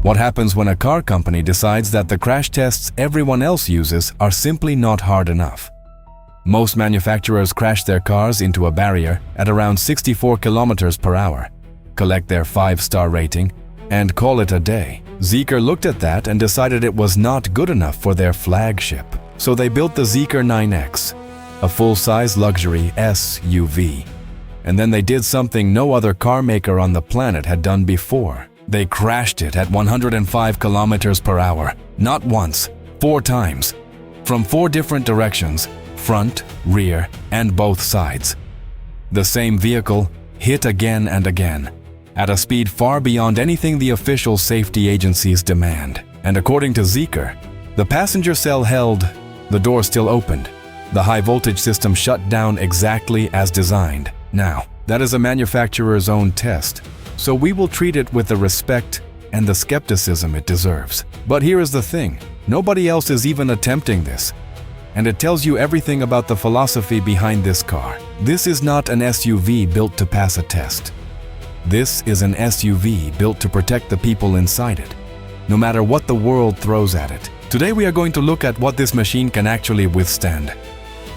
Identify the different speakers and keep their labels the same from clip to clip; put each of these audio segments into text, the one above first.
Speaker 1: What happens when a car company decides that the crash tests everyone else uses are simply not hard enough? Most manufacturers crash their cars into a barrier at around 64 kilometers per hour, collect their 5-star rating, and call it a day. Zeekr looked at that and decided it was not good enough for their flagship. So they built the Zeekr 9X, a full-size luxury SUV. And then they did something no other car maker on the planet had done before. They crashed it at 105 kilometers per hour, not once, 4 times, from 4 different directions, front, rear, and both sides. The same vehicle hit again and again, at a speed far beyond anything the official safety agencies demand. And according to Zeekr, the passenger cell held, the door still opened, the high-voltage system shut down exactly as designed. Now, that is a manufacturer's own test, so we will treat it with the respect and the skepticism it deserves. But here is the thing, nobody else is even attempting this. And it tells you everything about the philosophy behind this car. This is not an SUV built to pass a test. This is an SUV built to protect the people inside it, no matter what the world throws at it. Today we are going to look at what this machine can actually withstand.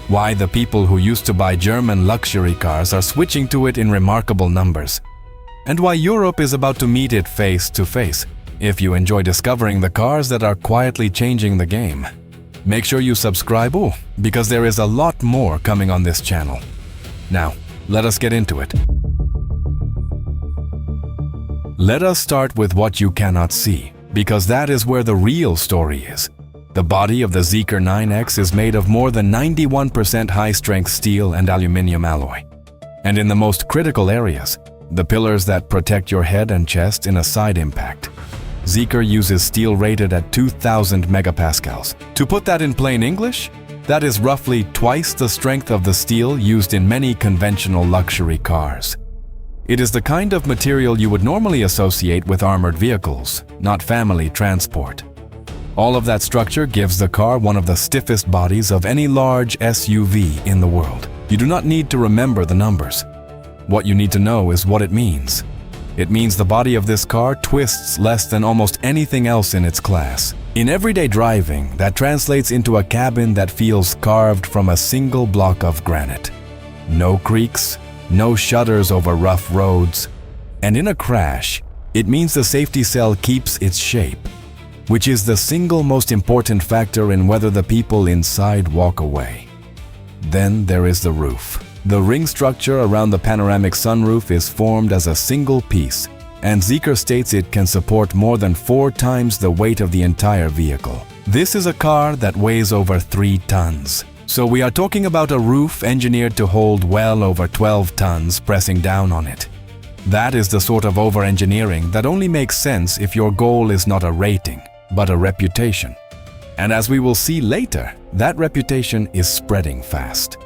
Speaker 1: Why the people who used to buy German luxury cars are switching to it in remarkable numbers. And why Europe is about to meet it face to face. If you enjoy discovering the cars that are quietly changing the game, make sure you subscribe, because there is a lot more coming on this channel. Now, let us get into it. Let us start with what you cannot see, because that is where the real story is. The body of the Zeekr 9X is made of more than 91% high-strength steel and aluminum alloy. And in the most critical areas, the pillars that protect your head and chest in a side impact, Zeekr uses steel rated at 2,000 megapascals. To put that in plain English, that is roughly twice the strength of the steel used in many conventional luxury cars. It is the kind of material you would normally associate with armored vehicles, not family transport. All of that structure gives the car one of the stiffest bodies of any large SUV in the world. You do not need to remember the numbers. What you need to know is what it means. It means the body of this car twists less than almost anything else in its class. In everyday driving, that translates into a cabin that feels carved from a single block of granite. No creaks, no shudders over rough roads. And in a crash, it means the safety cell keeps its shape, which is the single most important factor in whether the people inside walk away. Then there is the roof. The ring structure around the panoramic sunroof is formed as a single piece, and Zeekr states it can support more than 4 times the weight of the entire vehicle. This is a car that weighs over 3 tons. So we are talking about a roof engineered to hold well over 12 tons pressing down on it. That is the sort of over-engineering that only makes sense if your goal is not a rating, but a reputation. And as we will see later, that reputation is spreading fast.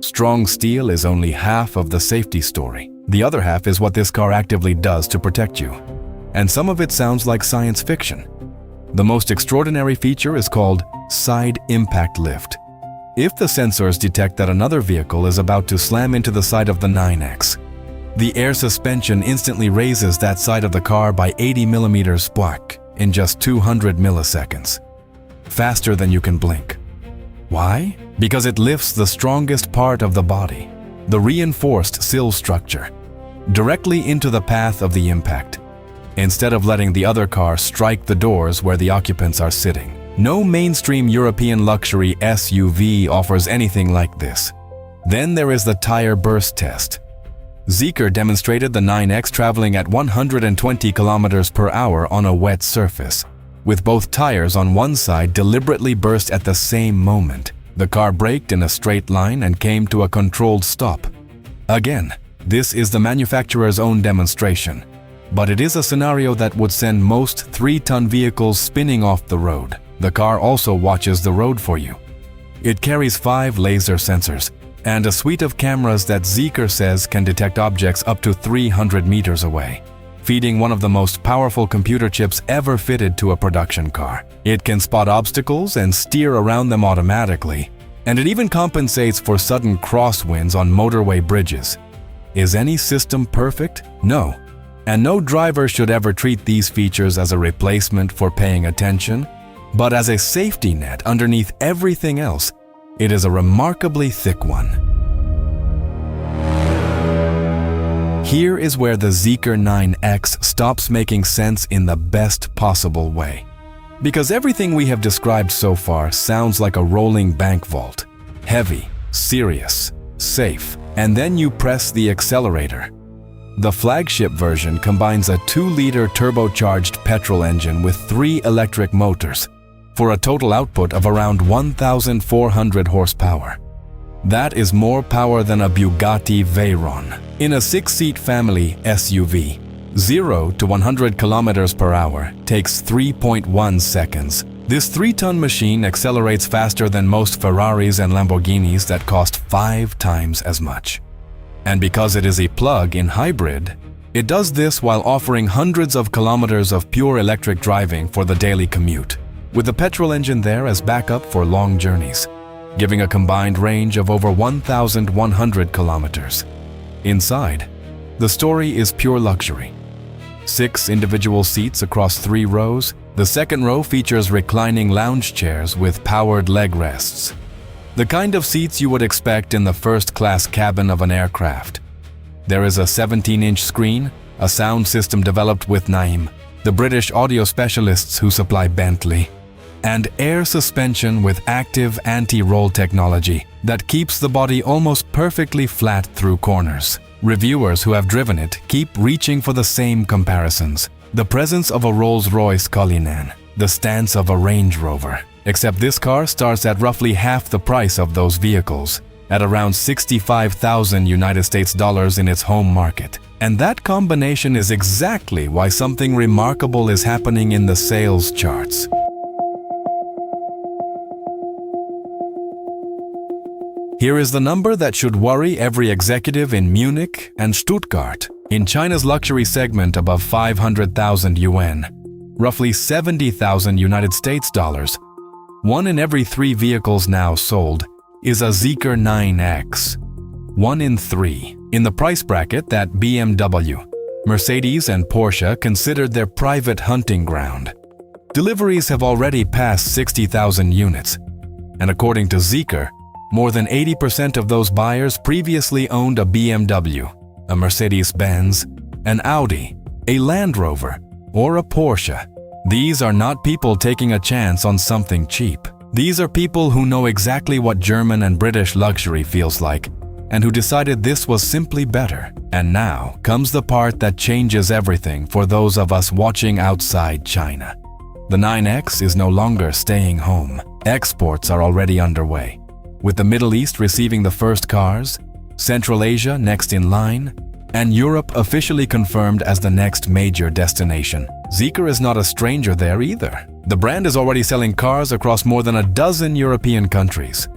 Speaker 1: Strong steel is only half of the safety story. The other half is what this car actively does to protect you. And some of it sounds like science fiction. The most extraordinary feature is called side impact lift. If the sensors detect that another vehicle is about to slam into the side of the 9X, the air suspension instantly raises that side of the car by 80 millimeters in just 200 milliseconds. Faster than you can blink. Why? Because it lifts the strongest part of the body, the reinforced sill structure, directly into the path of the impact, instead of letting the other car strike the doors where the occupants are sitting. No mainstream European luxury SUV offers anything like this. Then there is the tire burst test. Zeekr demonstrated the 9X traveling at 120 kilometers per hour on a wet surface, with both tires on one side deliberately burst at the same moment. The car braked in a straight line and came to a controlled stop. Again, this is the manufacturer's own demonstration, but it is a scenario that would send most 3-ton vehicles spinning off the road. The car also watches the road for you. It carries 5 laser sensors and a suite of cameras that Zeekr says can detect objects up to 300 meters away, feeding one of the most powerful computer chips ever fitted to a production car. It can spot obstacles and steer around them automatically, and it even compensates for sudden crosswinds on motorway bridges. Is any system perfect? No. And no driver should ever treat these features as a replacement for paying attention, but as a safety net underneath everything else. It is a remarkably thick one. Here is where the Zeekr 9X stops making sense in the best possible way. Because everything we have described so far sounds like a rolling bank vault. Heavy, serious, safe, and then you press the accelerator. The flagship version combines a 2-liter turbocharged petrol engine with 3 electric motors for a total output of around 1,400 horsepower. That is more power than a Bugatti Veyron. In a 6-seat family SUV, 0 to 100 kilometers per hour takes 3.1 seconds. This 3-ton machine accelerates faster than most Ferraris and Lamborghinis that cost 5 times as much. And because it is a plug-in hybrid, it does this while offering hundreds of kilometers of pure electric driving for the daily commute, with the petrol engine there as backup for long journeys, giving a combined range of over 1,100 kilometers. Inside, the story is pure luxury. 6 individual seats across 3 rows. The second row features reclining lounge chairs with powered leg rests. The kind of seats you would expect in the first-class cabin of an aircraft. There is a 17-inch screen, a sound system developed with Naim, the British audio specialists who supply Bentley, and air suspension with active anti-roll technology that keeps the body almost perfectly flat through corners. Reviewers who have driven it keep reaching for the same comparisons. The presence of a Rolls-Royce Cullinan, the stance of a Range Rover. Except this car starts at roughly half the price of those vehicles, at around $65,000 United States dollars in its home market. And that combination is exactly why something remarkable is happening in the sales charts. Here is the number that should worry every executive in Munich and Stuttgart. In China's luxury segment above 500,000 yuan, roughly 70,000 United States dollars, 1 in every 3 vehicles now sold is a Zeekr 9X. 1 in 3. In the price bracket that BMW, Mercedes and Porsche considered their private hunting ground. Deliveries have already passed 60,000 units, and according to Zeekr, more than 80% of those buyers previously owned a BMW, a Mercedes-Benz, an Audi, a Land Rover, or a Porsche. These are not people taking a chance on something cheap. These are people who know exactly what German and British luxury feels like, and who decided this was simply better. And now comes the part that changes everything for those of us watching outside China. The 9X is no longer staying home. Exports are already underway, with the Middle East receiving the first cars, Central Asia next in line, and Europe officially confirmed as the next major destination. Zeekr is not a stranger there either. The brand is already selling cars across more than a dozen European countries,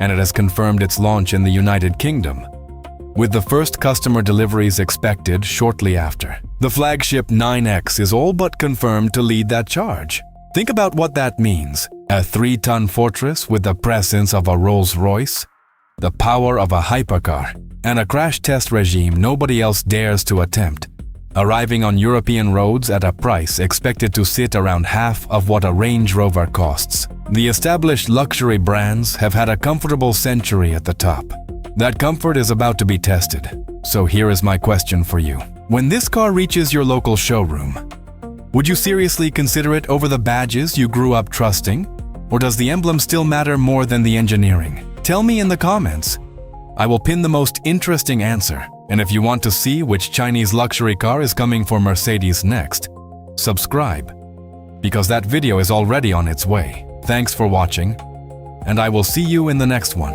Speaker 1: and it has confirmed its launch in the United Kingdom, with the first customer deliveries expected shortly after. The flagship 9X is all but confirmed to lead that charge. Think about what that means. A 3-ton fortress with the presence of a Rolls-Royce, the power of a hypercar, and a crash test regime nobody else dares to attempt, arriving on European roads at a price expected to sit around half of what a Range Rover costs. The established luxury brands have had a comfortable century at the top. That comfort is about to be tested. So here is my question for you. When this car reaches your local showroom, would you seriously consider it over the badges you grew up trusting? Or does the emblem still matter more than the engineering? Tell me in the comments. I will pin the most interesting answer. And if you want to see which Chinese luxury car is coming for Mercedes next, subscribe, because that video is already on its way. Thanks for watching, and I will see you in the next one.